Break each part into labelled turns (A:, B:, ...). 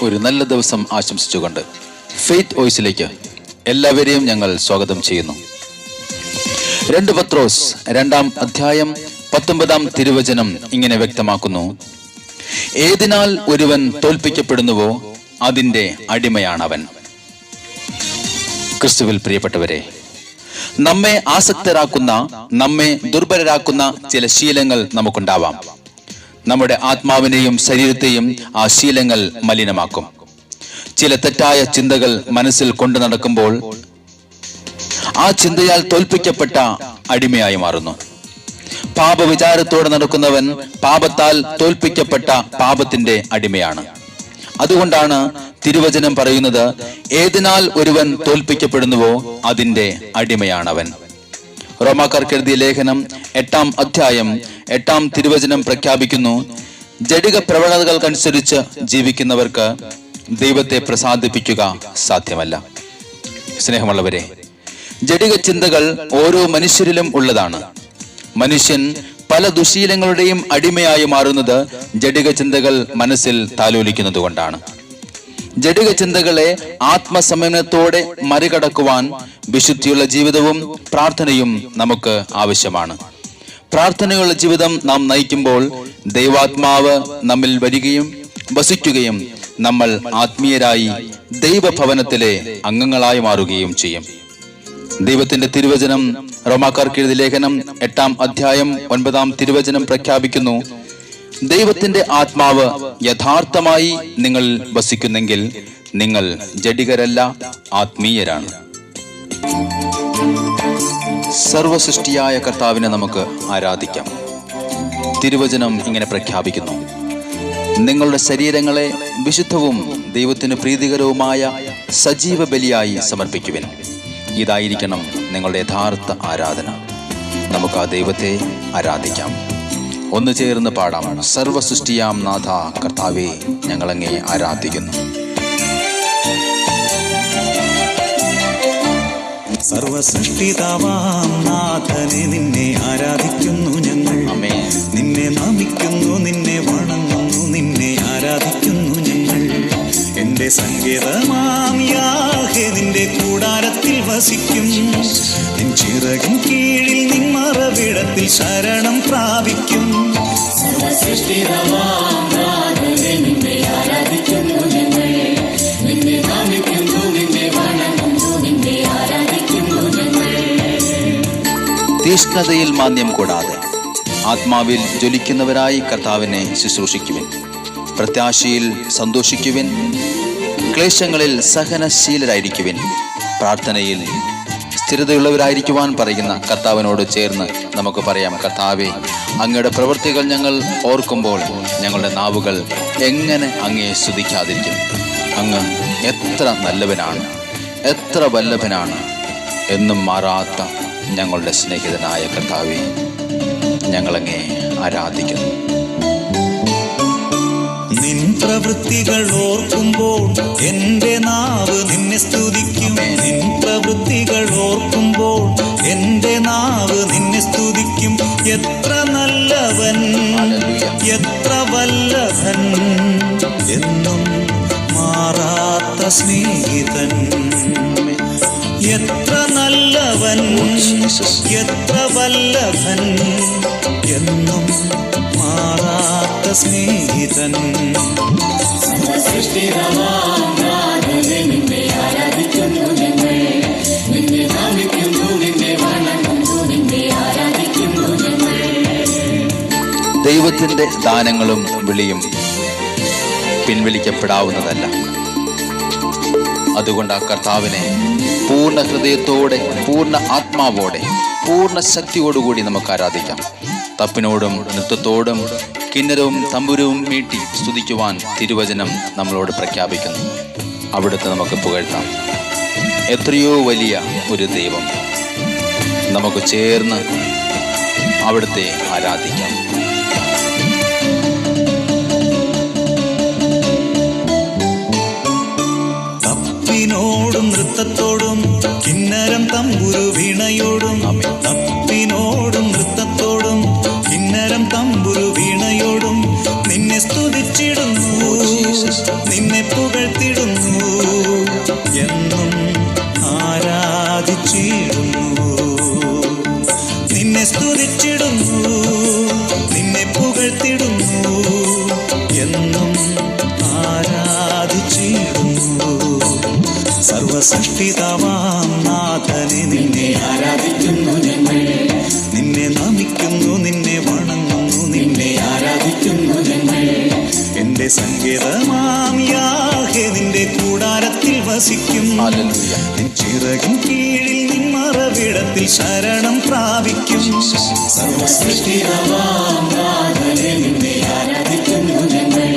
A: ഒരു നല്ല ദിവസം ആശംസിച്ചുകൊണ്ട് ഫെയ്ത്ത് വോയിസിലേക്ക് എല്ലാവരെയും ഞങ്ങൾ സ്വാഗതം ചെയ്യുന്നു. 2 പത്രോസ് 2-ാം അധ്യായം 19-ാം തിരുവചനം ഇങ്ങനെ വ്യക്തമാക്കുന്നു: ഏതിനാൽ ഒരുവൻ തോൽപ്പിക്കപ്പെടുന്നുവോ അതിന്റെ അടിമയാണവൻ. ക്രിസ്തുവിൽ പ്രിയപ്പെട്ടവരെ, നമ്മെ ആസക്തരാക്കുന്ന, നമ്മെ ദുർബലരാക്കുന്ന ചില ശീലങ്ങൾ നമുക്കുണ്ടാവാം. നമ്മുടെ ആത്മാവിനെയും ശരീരത്തെയും ആ ശീലങ്ങൾ മലിനമാക്കും. ചില തെറ്റായ ചിന്തകൾ മനസ്സിൽ കൊണ്ടു നടക്കുമ്പോൾ ആ ചിന്തയാൽ തോൽപ്പിക്കപ്പെട്ട അടിമയായി മാറുന്നു. പാപവിചാരത്തോടെ നടക്കുന്നവൻ പാപത്താൽ തോൽപ്പിക്കപ്പെട്ട പാപത്തിന്റെ അടിമയാണ്. അതുകൊണ്ടാണ് തിരുവചനം പറയുന്നത്, ഏതിനാൽ ഒരുവൻ തോൽപ്പിക്കപ്പെടുന്നുവോ അതിന്റെ അടിമയാണവൻ. റോമാക്കാർക്ക് എഴുതിയ ലേഖനം 8-ാം അധ്യായം 8-ാം തിരുവചനം പ്രഖ്യാപിക്കുന്നു: ജഡിക പ്രവണതകൾക്കനുസരിച്ച് ജീവിക്കുന്നവർക്ക് ദൈവത്തെ പ്രസാദിപ്പിക്കുക സാധ്യമല്ല. സ്നേഹമുള്ളവരെ, ജഡിക ചിന്തകൾ ഓരോ മനുഷ്യരിലും ഉള്ളതാണ്. മനുഷ്യൻ പല ദുശീലങ്ങളുടെയും അടിമയായി മാറുന്നത് ജഡിക ചിന്തകൾ മനസ്സിൽ താലോലിക്കുന്നത് കൊണ്ടാണ്. ജഡിക ചിന്തകളെ ആത്മസംയമനത്തോടെ മറികടക്കുവാൻ വിശുദ്ധിയുള്ള ജീവിതവും പ്രാർത്ഥനയും നമുക്ക് ആവശ്യമാണ്. പ്രാർത്ഥനയുള്ള ജീവിതം നാം നയിക്കുമ്പോൾ ദൈവാത്മാവ് നമ്മിൽ വരികയും വസിക്കുകയും നമ്മൾ ആത്മീയരായി ദൈവഭവനത്തിലെ അംഗങ്ങളായി മാറുകയും ചെയ്യും. ദൈവത്തിന്റെ തിരുവചനം റോമാക്കാർക്ക് എഴുതിയ ലേഖനം 8-ാം അധ്യായം 9-ാം തിരുവചനം പ്രഖ്യാപിക്കുന്നു: ദൈവത്തിന്റെ ആത്മാവ് യഥാർത്ഥമായി നിങ്ങൾ വസിക്കുന്നെങ്കിൽ നിങ്ങൾ ജഡികരല്ല, ആത്മീയരാണ്. സർവസൃഷ്ടിയായ കർത്താവിനെ നമുക്ക് ആരാധിക്കാം. തിരുവചനം ഇങ്ങനെ പ്രഖ്യാപിക്കുന്നു: നിങ്ങളുടെ ശരീരങ്ങളെ വിശുദ്ധവും ദൈവത്തിന് പ്രീതികരവുമായ സജീവ ബലിയായി സമർപ്പിക്കുവിൻ. ഇതായിരിക്കണം നിങ്ങളുടെ യഥാർത്ഥ ആരാധന. നമുക്ക് ആ ദൈവത്തെ ആരാധിക്കാം. ഒന്ന് ചേർന്ന് പാടാം: സർവസൃഷ്ടിയാം നാഥ കർത്താവേ, ഞങ്ങളങ്ങേ ആരാധിക്കുന്നു.
B: സർവസൃഷ്ടിതാവാം നാഥനെ നിന്നെ ആരാധിക്കുന്നു ഞങ്ങൾ. നിന്നെ നമിക്കുന്നു, നിന്നെ വണങ്ങുന്നു, നിന്നെ ആരാധിക്കുന്നു ഞങ്ങൾ. എന്റെ സങ്കേതമാം യാഹേ നിന്റെ കൂടാരത്തിൽ വസിക്കും. നിൻ ചിറകിൻ കീഴിൽ നിൻ മറവിടത്തിൽ ശരണം പ്രാപിക്കും. സർവസൃഷ്ടിതാവാം നാഥനെ നിന്നെ ആരാധിക്കുന്നു ഞങ്ങൾ. നിന്നെ നമിക്കുന്നു, നിന്നെ വണങ്ങുന്നു, നിന്നെ ആരാധിക്കുന്നു ഞങ്ങൾ.
A: തീഷ്ണതയിൽ മാന്യം കൂടാതെ ആത്മാവിൽ ജ്വലിക്കുന്നവരായി കർത്താവിനെ ശുശ്രൂഷിക്കുവിൻ. പ്രത്യാശയിൽ സന്തോഷിക്കുവിൻ. ക്ലേശങ്ങളിൽ സഹനശീലരായിരിക്കുവിൻ. പ്രാർത്ഥനയിൽ സ്ഥിരതയുള്ളവരായിരിക്കുവാൻ പറയുന്ന കർത്താവിനോട് ചേർന്ന് നമുക്ക് പറയാം: കർത്താവേ, അങ്ങയുടെ പ്രവൃത്തികൾ ഞങ്ങൾ ഓർക്കുമ്പോൾ ഞങ്ങളുടെ നാവുകൾ എങ്ങനെ അങ്ങയെ സ്തുതിക്കാതിരിക്കും. അങ്ങ് എത്ര നല്ലവനാണ്, എത്ര വല്ലഭനാണ്. എന്നും മാറാത്ത ഞങ്ങളുടെ സ്നേഹിതനായ കർത്താവേ, ഞങ്ങളങ്ങേ ആരാധിക്കുന്നു.
B: നിൻ പ്രവൃത്തികൾ ഓർക്കുമ്പോൾ എന്റെ നാവ് നിന്നെ സ്തുതിക്കും. നിൻ പ്രവൃത്തികൾ ഓർക്കുമ്പോൾ എന്റെ നാവ് നിന്നെ സ്തുതിക്കും. എത്ര നല്ലവൻ, എത്ര വല്ലഭൻ, എന്നും മാറാത്ത സ്നേഹിതൻ. എത്ര നല്ലവൻ, എത്ര വല്ലഭൻ, എന്നും മാറാത്ത സ്നേഹിതൻ. സർവസൃഷ്ടിതാവാം നാഥനെ നിന്നെ ആരാധിക്കുന്നു ഞങ്ങൾ. നിന്നെ നമിക്കുന്നു, നിന്നെ വണങ്ങുന്നു, നിന്നെ ആരാധിക്കുന്നു ഞങ്ങൾ.
A: ദൈവത്തിന്റെ ദാനങ്ങളും വിളിയും പിൻവലിക്കപ്പെടാവുന്നതല്ല. അതുകൊണ്ട് ആ കർത്താവിനെ പൂർണ്ണ ഹൃദയത്തോടെ, പൂർണ്ണ ആത്മാവോടെ, പൂർണ്ണ ശക്തിയോടുകൂടി നമുക്ക് ആരാധിക്കാം. തപ്പിനോടും നൃത്തത്തോടും കിന്നരവും തമ്പുരവും മീട്ടി സ്തുതിക്കുവാൻ തിരുവചനം നമ്മളോട് പ്രഖ്യാപിക്കുന്നു. അവിടുത്തെ നമുക്ക് പുകഴ്ത്താം. എത്രയോ വലിയ ഒരു ദൈവം. നമുക്ക് ചേർന്ന് അവിടുത്തെ ആരാധിക്കാം.
B: തപ്പിനോടും നൃത്തത്തോടും കിന്നരം തമ്പുരു വീണയോടും. തപ്പിനോടും നൃത്തത്തോടും കിന്നരം തമ്പുരു വീണയോടും നിന്നെ സ്തുതിച്ചിടുന്നു. നിന്നെ പുകഴ്ത്തിടുന്നു, എന്നും ആരാധിച്ചിടുന്നു. നിന്നെ സ്തുതിച്ചിടുന്നു, നിന്നെ പുകഴ്ത്തിടുന്നു, എന്നും ആരാധിച്ചിടുന്നു. സർവസൃഷ്ടിതാവാം നാഥനെ നിന്നെ ആരാധിക്കുന്നു ഞങ്ങൾ, നിന്നെ നമിക്കുന്നു, നിന്നെ വണങ്ങുന്നു, നിന്നെ ആരാധിക്കുന്നു ഞങ്ങൾ. എന്റെ സങ്കേതമാം യാഹേ നിന്റെ കൂടാരത്തിൽ വസിക്കും, നിൻ ചിറകിൻ കീഴിൽ നിൻ മറവിടത്തിൽ ശരണം പ്രാപിക്കും. സർവസൃഷ്ടിതാവാം നാഥനെ നിന്നെ ആരാധിക്കുന്നു ഞങ്ങൾ,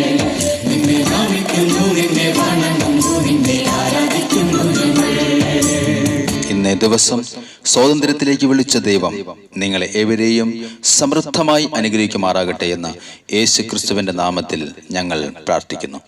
B: നിന്നെ നമിക്കുന്നു, നിന്നെ വണങ്ങുന്നു, നിന്നെ ആരാധിക്കുന്നു ഞങ്ങൾ.
A: ഇന്നേ ദിവസം സ്വാതന്ത്ര്യത്തിലേക്ക് വിളിച്ച ദൈവം നിങ്ങളെ ഏവരെയും സമൃദ്ധമായി അനുഗ്രഹിക്കുമാറാകട്ടെ എന്ന് യേശു ക്രിസ്തുവിന്റെ നാമത്തിൽ ഞങ്ങൾ പ്രാർത്ഥിക്കുന്നു.